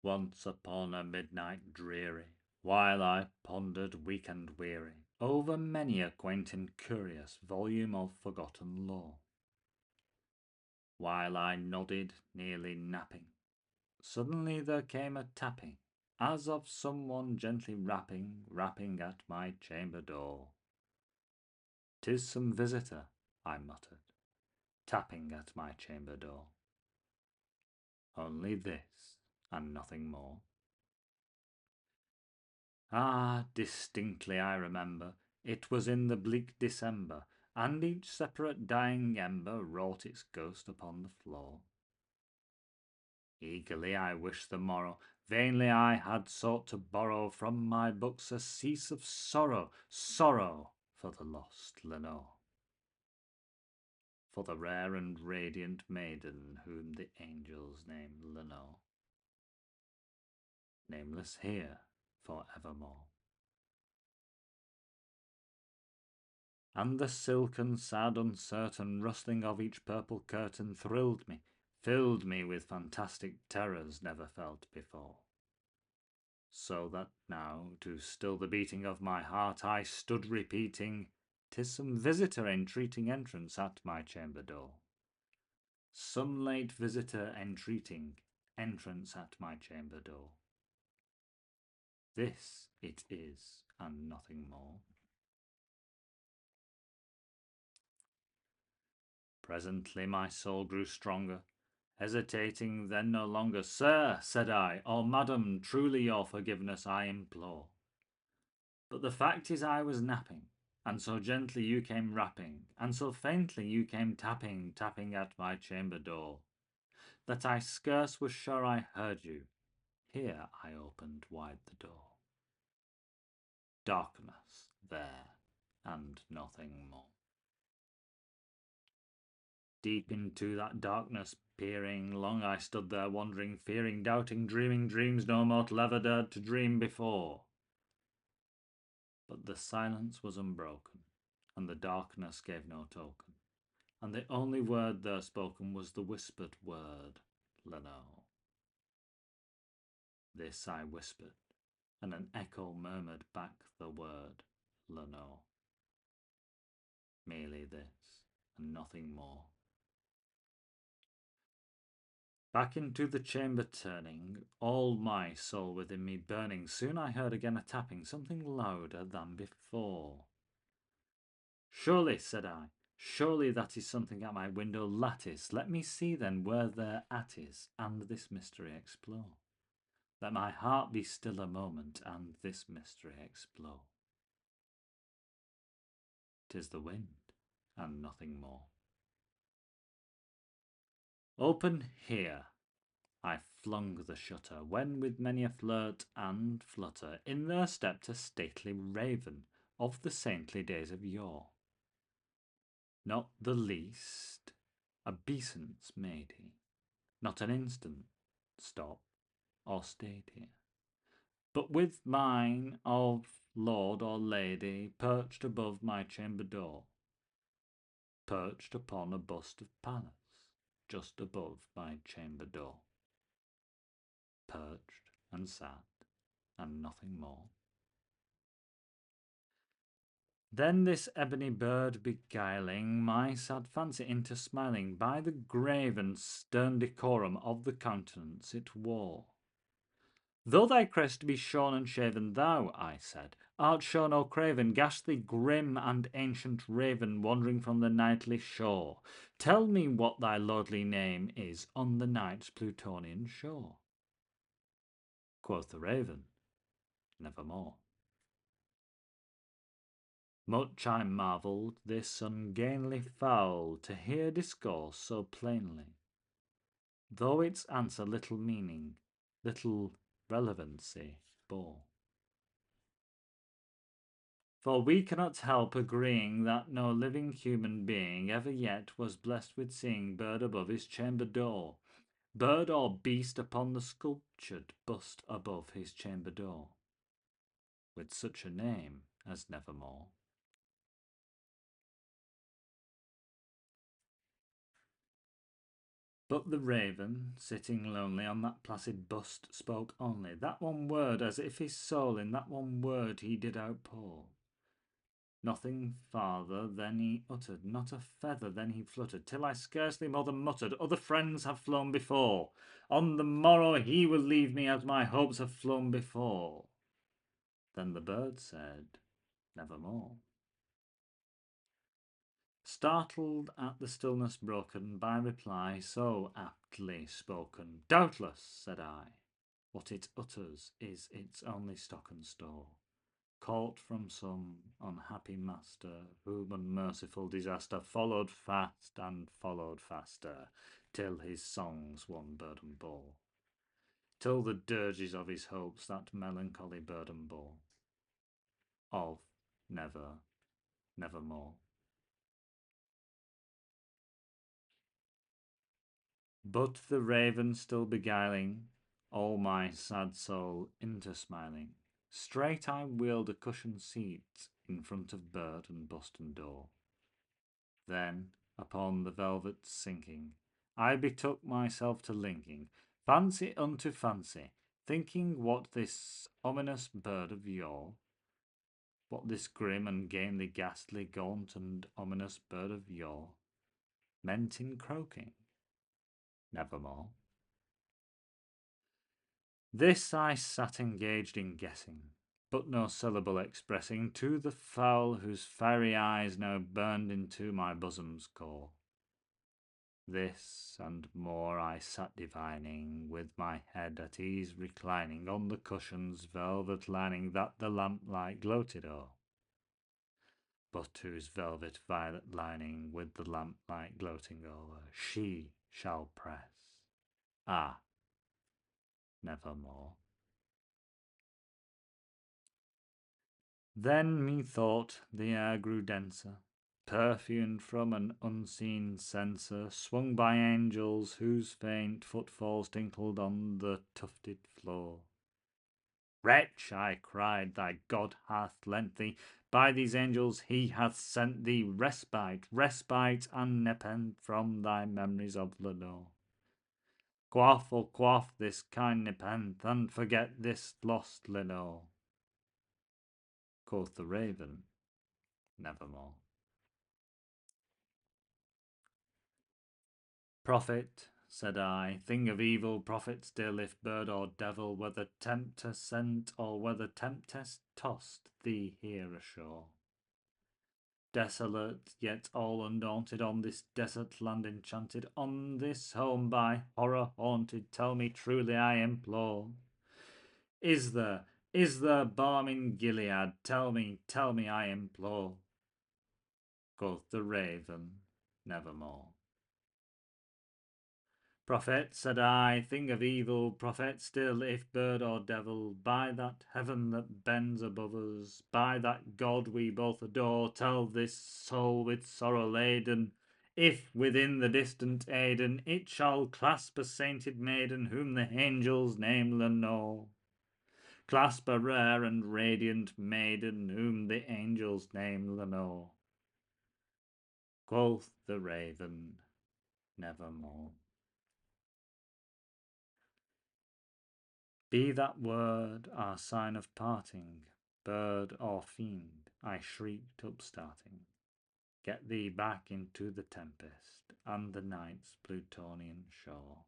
Once upon a midnight dreary, while I pondered weak and weary over many a quaint and curious volume of forgotten lore, while I nodded, nearly napping, suddenly there came a tapping, as of someone gently rapping at my chamber door. "'Tis some visitor," I muttered, tapping at my chamber door. Only this, and nothing more. Ah, distinctly I remember, it was in the bleak December, and each separate dying ember wrought its ghost upon the floor. Eagerly I wished the morrow, vainly I had sought to borrow from my books a cease of sorrow, sorrow for the lost Lenore, for the rare and radiant maiden whom the angels named Lenore, nameless here for evermore. And the silken, sad, uncertain rustling of each purple curtain thrilled me, filled me with fantastic terrors never felt before. So that now, to still the beating of my heart, I stood repeating, "'Tis some visitor entreating entrance at my chamber door. Some late visitor entreating entrance at my chamber door. This it is, and nothing more." Presently my soul grew stronger, hesitating then no longer. "Sir," said I, "or madam, truly your forgiveness I implore. But the fact is I was napping, and so gently you came rapping, and so faintly you came tapping at my chamber door, that I scarce was sure I heard you. Here I opened wide the door. Darkness there, and nothing more." Deep into that darkness peering, long I stood there wondering, fearing, doubting, dreaming dreams no mortal ever dared to dream before. But the silence was unbroken, and the darkness gave no token, and the only word there spoken was the whispered word, "Lenore." This I whispered, and an echo murmured back the word, "Lenore." Merely this, and nothing more. Back into the chamber turning, all my soul within me burning, soon I heard again a tapping, something louder than before. "Surely," said I, "surely that is something at my window lattice. Let me see then where thereat is, and this mystery explore. Let my heart be still a moment, and this mystery explore." 'Tis the wind, and nothing more. "Open here." I flung the shutter, when with many a flirt and flutter in there stepped a stately raven of the saintly days of yore. Not the least obeisance made he, not an instant stop or stayed here, but with mine of lord or lady perched above my chamber door, perched upon a bust of Pallas, just above my chamber door. Perched and sat, and nothing more. Then this ebony bird beguiling my sad fancy into smiling by the grave and stern decorum of the countenance it wore. "Though thy crest be shorn and shaven, thou," I said, "art sure no craven, ghastly, grim, and ancient raven, wandering from the nightly shore. Tell me what thy lordly name is on the night's Plutonian shore." Quoth the raven, "Nevermore." Much I marvelled this ungainly fowl to hear discourse so plainly, though its answer little meaning, little relevancy bore. For we cannot help agreeing that no living human being ever yet was blessed with seeing bird above his chamber door, bird or beast upon the sculptured bust above his chamber door, with such a name as Nevermore. But the raven, sitting lonely on that placid bust, spoke only that one word, as if his soul in that one word he did outpour. Nothing farther than he uttered, not a feather then he fluttered, till I scarcely more than muttered, other friends have flown before. On the morrow he will leave me as my hopes have flown before. Then the bird said, nevermore. Startled at the stillness broken by reply so aptly spoken, doubtless, said I, what it utters is its only stock and store, caught from some unhappy master, whom unmerciful disaster followed fast and followed faster, till his songs one burden bore, till the dirges of his hopes that melancholy burden bore, of never, nevermore. But the raven still beguiling all my sad soul into smiling, straight I wheeled a cushioned seat in front of bird and bust and door. Then, upon the velvet sinking, I betook myself to linking fancy unto fancy, thinking what this ominous bird of yore, what this grim and gamely ghastly, gaunt and ominous bird of yore meant in croaking, nevermore. This I sat engaged in guessing, but no syllable expressing to the fowl whose fiery eyes now burned into my bosom's core. This and more I sat divining, with my head at ease reclining on the cushion's velvet lining that the lamplight gloated o'er, but whose velvet violet lining with the lamplight gloating o'er she shall press, ah, nevermore. Then methought the air grew denser, perfumed from an unseen censer, swung by angels whose faint footfalls tinkled on the tufted floor. Wretch, I cried, thy God hath lent thee, by these angels he hath sent thee respite, respite and nepenthe from thy memories of Lenore. Quaff, oh quaff this kind nepenthe, and forget this lost Lenore. Quoth the raven, nevermore. Prophet, said I, thing of evil, prophet still, if bird or devil, whether tempter sent or whether tempest tossed thee here ashore. Desolate, yet all undaunted, on this desert land enchanted, on this home by horror haunted, tell me truly, I implore. Is there balm in Gilead? Tell me, I implore. Quoth the raven, nevermore. Prophet, said I, thing of evil, prophet still, if bird or devil, by that heaven that bends above us, by that God we both adore, tell this soul with sorrow laden, if within the distant Aidenn it shall clasp a sainted maiden whom the angels name Lenore. Clasp a rare and radiant maiden whom the angels name Lenore. Quoth the raven, nevermore. Be that word our sign of parting, bird or fiend, I shrieked upstarting. Get thee back into the tempest, and the night's Plutonian shore.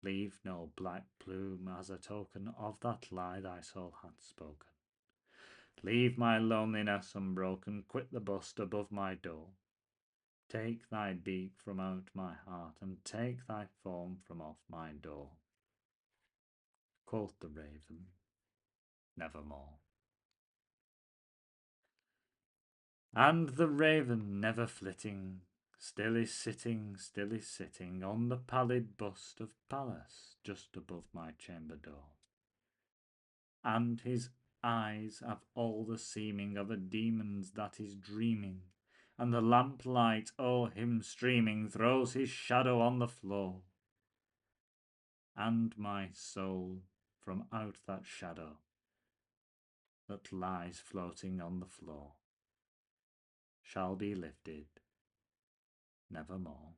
Leave no black plume as a token of that lie thy soul hath spoken. Leave my loneliness unbroken, quit the bust above my door. Take thy beak from out my heart, and take thy form from off my door. Quoth the raven, nevermore. And the raven, never flitting, still is sitting on the pallid bust of Pallas, just above my chamber door. And his eyes have all the seeming of a demon's that is dreaming, and the lamplight o'er him streaming throws his shadow on the floor. And my soul from out that shadow that lies floating on the floor shall be lifted nevermore.